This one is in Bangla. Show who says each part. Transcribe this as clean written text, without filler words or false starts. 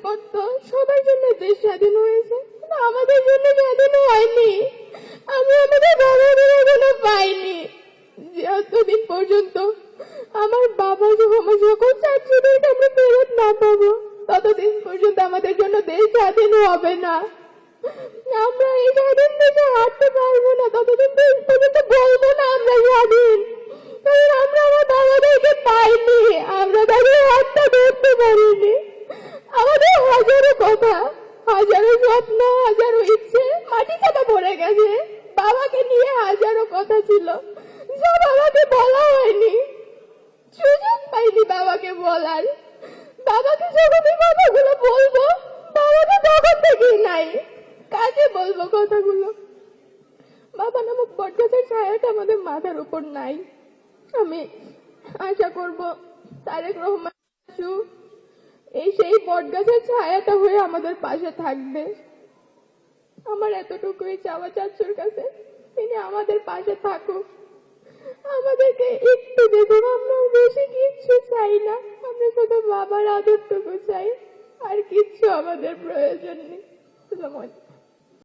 Speaker 1: পর তো সবার জন্য দেশ স্বাধীন হয়েছে, কিন্তু আমাদের জন্য স্বাধীন হয়নি। আমরা আমাদের বাবাদের এখনো পাইনি। যতদিন পর্যন্ত আমার বাবা আমার সকল ছাত্রদেরকে আমরা ফেরত না পাবো, ততদিন পর্যন্ত আমাদের জন্য দেশ স্বাধীন হবে না। আমরা এই স্বাধীন দেশে হাঁটতে পারবো না, ততদিন পর্যন্ত বলবো না আমরা স্বাধীন, কারণ আমরা আমার বাবাদেরকে পাইনি, আমরা তাদের হাতটা ধরতে পারিনি। আমাদের হাজারো কথা, হাজারো স্বপ্ন, হাজারো ইচ্ছে মাটি চাপা পড়ে গেছে। বাবাকে নিয়ে হাজারো কথা ছিল, যা বাবাকে বলা হয়নি, সুযোগ পাইনি বাবাকে বলার। বাবাকে যখন এই কথাগুলো বলবো, বাবাকে তখন থেকেই নাই, কাকে বলবো কথাগুলো? বাবা নামক বটগাছের ছায়াটা আমাদের মাথার উপর নাই। আমি আশা করব তারেক রহমান এই সেই বটগাছের ছায়াটা হয়ে আমাদের পাশে থাকবে। আমার এতটুকুই চাওয়া চাচ্চুর কাছে, তিনি আমাদের পাশে থাকুক, আমাদেরকে একটু দেখুন। আমরা বেশি কিচ্ছু চাই না, আমরা শুধু বাবার আদরটুকু চাই, আর কিচ্ছু আমাদের প্রয়োজন নেই।